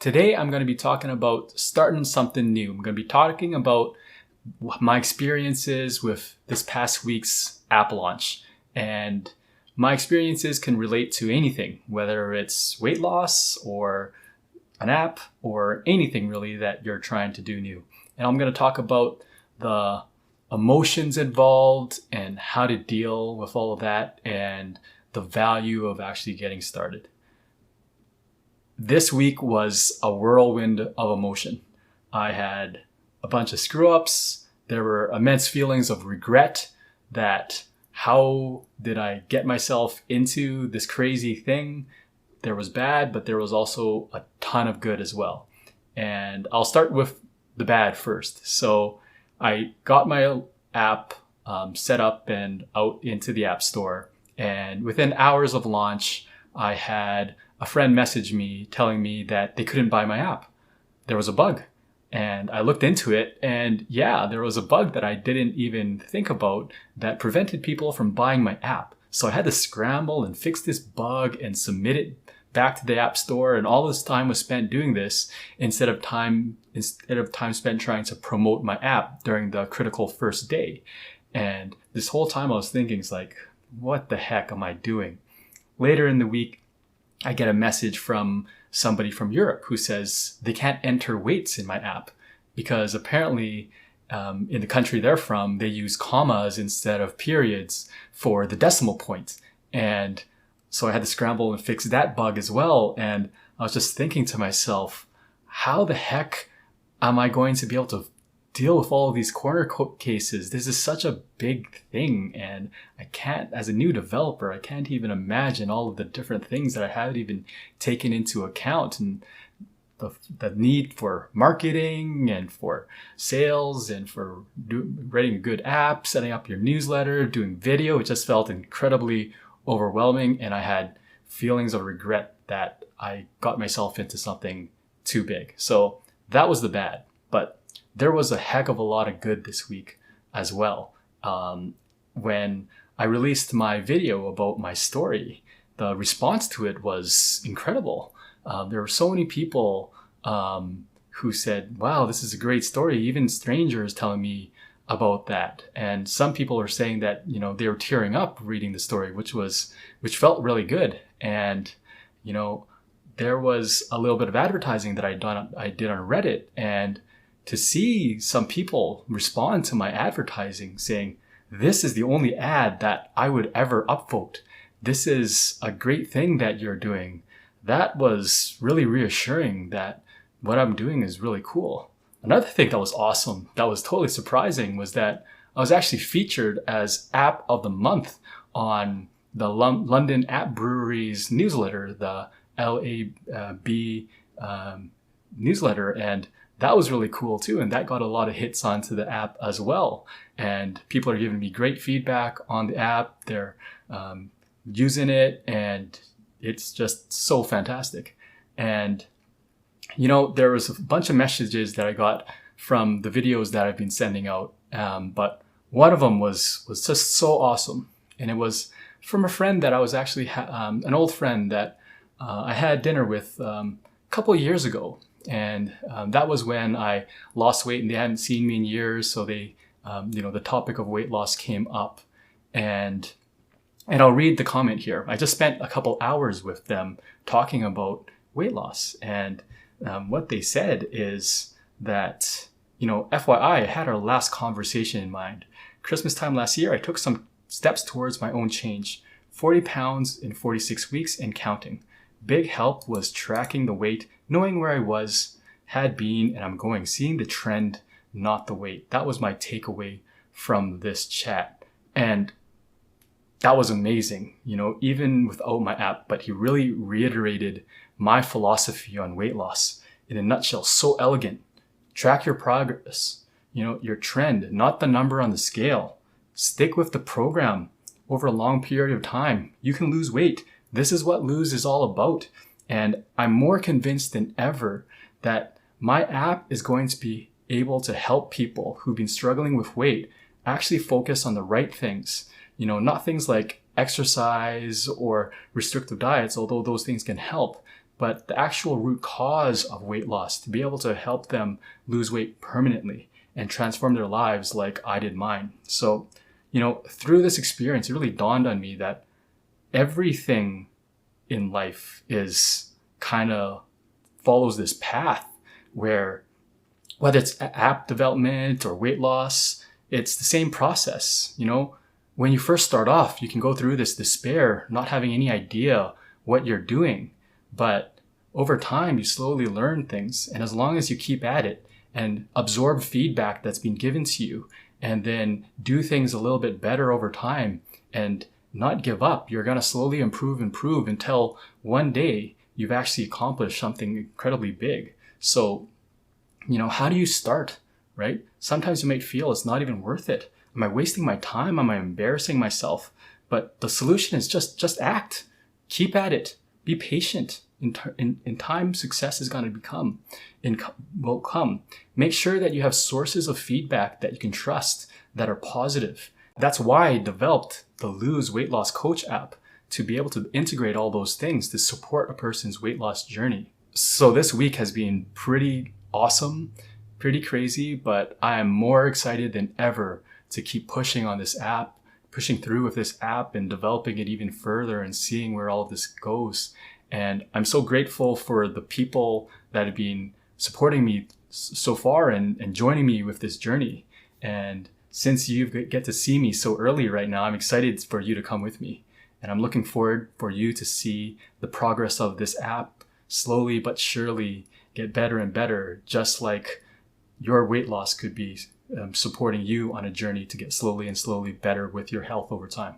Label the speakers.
Speaker 1: Today, I'm going to be talking about starting something new. I'm going to be talking about my experiences with this past week's app launch. And my experiences can relate to anything, whether it's weight loss or an app or anything really that you're trying to do new. And I'm going to talk about the emotions involved and how to deal with all of that and the value of actually getting started. This week was a whirlwind of emotion. I had a bunch of screw ups. There were immense feelings of regret that how did I get myself into this crazy thing? There was bad, but there was also a ton of good as well. And I'll start with the bad first. So I got my app set up and out into the App Store. And within hours of launch, I had a friend message me telling me that they couldn't buy my app. There was a bug. And I looked into it, and yeah, there was a bug that I didn't even think about that prevented people from buying my app. So I had to scramble and fix this bug and submit it back to the App Store, and all this time was spent doing this instead of time spent trying to promote my app during the critical first day. And this whole time I was thinking, it's like, what the heck am I doing? Later in the week, I get a message from somebody from Europe who says they can't enter weights in my app because apparently in the country they're from, they use commas instead of periods for the decimal point. And so I had to scramble and fix that bug as well. And I was just thinking to myself, how the heck am I going to be able to deal with all of these corner cases? This is such a big thing, and I can't, as a new developer, I can't even imagine all of the different things that I haven't even taken into account, and the need for marketing and for sales and for writing a good app, setting up your newsletter, doing video. It just felt incredibly overwhelming, and I had feelings of regret that I got myself into something too big. So that was the bad, but there was a heck of a lot of good this week as well. When I released my video about my story, the response to it was incredible. There were so many people who said, wow, this is a great story. Even strangers telling me about that. And some people are saying that, they were tearing up reading the story, which felt really good. And, there was a little bit of advertising that I did on Reddit, and to see some people respond to my advertising saying, this is the only ad that I would ever upvote. This is a great thing that you're doing. That was really reassuring that what I'm doing is really cool. Another thing that was awesome, that was totally surprising, was that I was actually featured as App of the Month on the London App Brewery's newsletter, the LAB newsletter. And that was really cool too. And that got a lot of hits onto the app as well. And people are giving me great feedback on the app. They're using it, and it's just so fantastic. And, there was a bunch of messages that I got from the videos that I've been sending out. But one of them was just so awesome. And it was from a friend that I was actually, an old friend that I had dinner with a couple of years ago. And that was when I lost weight, and they hadn't seen me in years. So they, the topic of weight loss came up, and I'll read the comment here. I just spent a couple hours with them talking about weight loss. And what they said is that, FYI, I had our last conversation in mind. Christmas time last year, I took some steps towards my own change, 40 pounds in 46 weeks and counting. Big help was tracking the weight, knowing where I was, had been, and I'm going, seeing the trend, not the weight. That was my takeaway from this chat. And that was amazing, even without my app, but he really reiterated my philosophy on weight loss in a nutshell, so elegant. Track your progress, your trend, not the number on the scale. Stick with the program over a long period of time. You can lose weight. This is what lose is all about. And I'm more convinced than ever that my app is going to be able to help people who've been struggling with weight actually focus on the right things. Not things like exercise or restrictive diets, although those things can help, but the actual root cause of weight loss, to be able to help them lose weight permanently and transform their lives like I did mine. So, through this experience, it really dawned on me that everything in life is kind of follows this path where, whether it's app development or weight loss, it's the same process. When you first start off, you can go through this despair, not having any idea what you're doing. But over time, you slowly learn things. And as long as you keep at it and absorb feedback that's been given to you, and then do things a little bit better over time and not give up, you're going to slowly improve until one day you've actually accomplished something incredibly big. So, how do you start, right? Sometimes you might feel it's not even worth it. Am I wasting my time? Am I embarrassing myself? But the solution is just act. Keep at it. Be patient. In time, success is going to come. Make sure that you have sources of feedback that you can trust, that are positive. That's why I developed the Lose Weight Loss Coach app, to be able to integrate all those things to support a person's weight loss journey. So this week has been pretty awesome, pretty crazy, but I am more excited than ever to keep pushing on this app, pushing through with this app and developing it even further and seeing where all of this goes. And I'm so grateful for the people that have been supporting me so far and joining me with this journey. And since you get to see me so early right now, I'm excited for you to come with me. And I'm looking forward for you to see the progress of this app slowly but surely get better and better, just like your weight loss could be supporting you on a journey to get slowly and slowly better with your health over time.